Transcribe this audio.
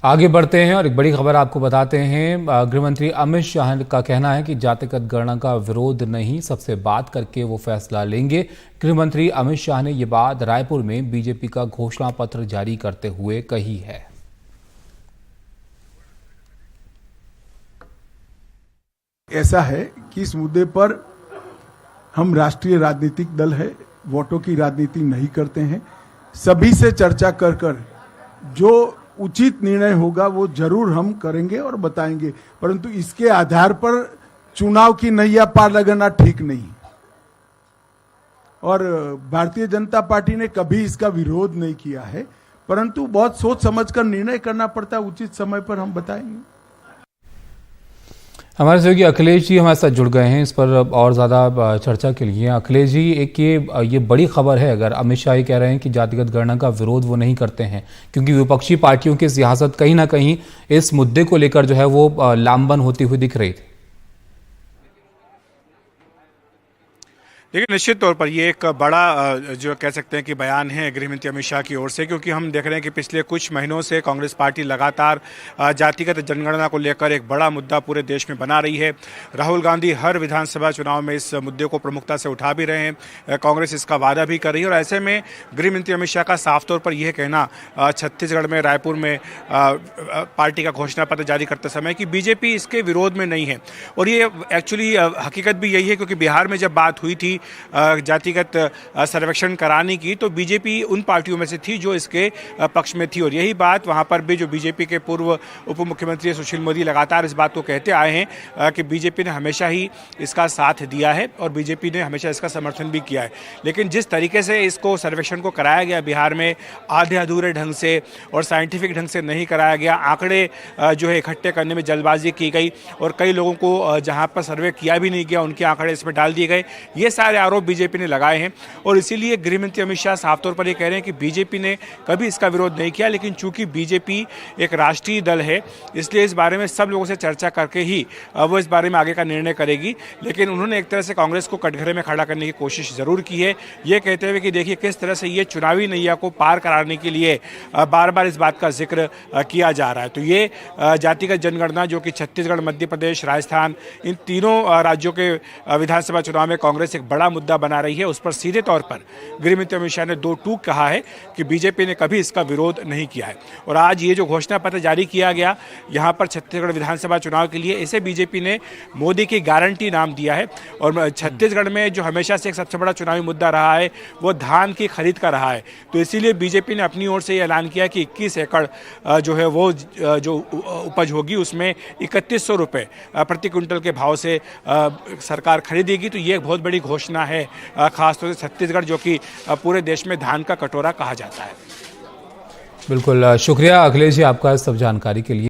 आगे बढ़ते हैं और एक बड़ी खबर आपको बताते हैं। गृह मंत्री अमित शाह का कहना है कि जातिगत गणना का विरोध नहीं, सबसे बात करके वो फैसला लेंगे। गृह मंत्री अमित शाह ने ये बात रायपुर में बीजेपी का घोषणा पत्र जारी करते हुए कही है। ऐसा है कि इस मुद्दे पर हम राष्ट्रीय राजनीतिक दल है, वोटों की राजनीति नहीं करते हैं। सभी से चर्चा कर जो उचित निर्णय होगा वो जरूर हम करेंगे और बताएंगे, परंतु इसके आधार पर चुनाव की नैया पार लगाना ठीक नहीं। और भारतीय जनता पार्टी ने कभी इसका विरोध नहीं किया है, परंतु बहुत सोच समझकर निर्णय करना पड़ता है। उचित समय पर हम बताएंगे। हमारे सहयोगी अखिलेश जी हमारे साथ जुड़ गए हैं इस पर और ज़्यादा चर्चा के लिए। अखिलेश जी, एक ये बड़ी खबर है, अगर अमित शाह कह रहे हैं कि जातिगत गणना का विरोध वो नहीं करते हैं, क्योंकि विपक्षी पार्टियों की सियासत कहीं ना कहीं इस मुद्दे को लेकर जो है वो लामबंद होती हुई दिख रही थी। देखिए, निश्चित तौर पर ये एक बड़ा जो कह सकते हैं कि बयान है गृहमंत्री अमित शाह की ओर से, क्योंकि हम देख रहे हैं कि पिछले कुछ महीनों से कांग्रेस पार्टी लगातार जातिगत जनगणना को लेकर एक बड़ा मुद्दा पूरे देश में बना रही है। राहुल गांधी हर विधानसभा चुनाव में इस मुद्दे को प्रमुखता से उठा भी रहे हैं, कांग्रेस इसका वादा भी कर रही है। और ऐसे में गृहमंत्री अमित शाह का साफ तौर पर यह कहना छत्तीसगढ़ में रायपुर में पार्टी का घोषणा पत्र जारी करते समय कि बीजेपी इसके विरोध में नहीं है। और ये एक्चुअली हकीकत भी यही है, क्योंकि बिहार में जब बात हुई थी जातिगत सर्वेक्षण कराने की, तो बीजेपी उन पार्टियों में से थी जो इसके पक्ष में थी। और यही बात वहां पर भी जो बीजेपी के पूर्व उप मुख्यमंत्री सुशील मोदी लगातार इस बात को कहते आए हैं कि बीजेपी ने हमेशा ही इसका साथ दिया है और बीजेपी ने हमेशा इसका समर्थन भी किया है। लेकिन जिस तरीके से इसको सर्वेक्षण को कराया गया बिहार में, आधे अधूरे ढंग से और साइंटिफिक ढंग से नहीं कराया गया, आंकड़े जो है इकट्ठे करने में जल्दबाजी की गई और कई लोगों को जहां पर सर्वे किया भी नहीं गया उनके आंकड़े इसमें डाल दिए गए, ये सारे आरोप बीजेपी ने लगाए हैं। और इसीलिए गृहमंत्री अमित शाह साफ तौर पर ये कह रहे हैं कि बीजेपी ने कभी इसका विरोध नहीं किया, लेकिन चूंकि बीजेपी एक राष्ट्रीय दल है इसलिए इस बारे में सब लोगों से चर्चा करके ही वो इस बारे में आगे का निर्णय करेगी। लेकिन उन्होंने एक तरह से कांग्रेस को कटघरे में खड़ा करने की कोशिश जरूर की है, ये कहते हुए कि देखिए किस तरह से ये चुनावी नैया को पार कराने के लिए बार बार इस बात का जिक्र किया जा रहा है। तो ये जातिगत जनगणना जो कि छत्तीसगढ़, मध्य प्रदेश, राजस्थान, इन तीनों राज्यों के विधानसभा चुनाव में कांग्रेस एक बड़ा मुद्दा बना रही है, उस पर सीधे तौर पर गृहमंत्री अमित शाह ने दो टूक कहा है कि बीजेपी ने कभी इसका विरोध नहीं किया है। और आज ये जो घोषणा पत्र जारी किया गया यहां पर छत्तीसगढ़ विधानसभा चुनाव के लिए, इसे बीजेपी ने मोदी की गारंटी नाम दिया है। और छत्तीसगढ़ में जो हमेशा से एक सबसे बड़ा चुनावी मुद्दा रहा है वो धान की खरीद का रहा है, तो इसीलिए बीजेपी ने अपनी ओर से ऐलान किया कि 21 एकड़ जो है वो जो उपज होगी उसमें 3100 रुपये प्रति क्विंटल के भाव से सरकार खरीदेगी। तो ये एक बहुत बड़ी घोषणा है, खासतौर से छत्तीसगढ़ जो कि पूरे देश में धान का कटोरा कहा जाता है। बिल्कुल, शुक्रिया अखिलेश जी आपका सब जानकारी के लिए।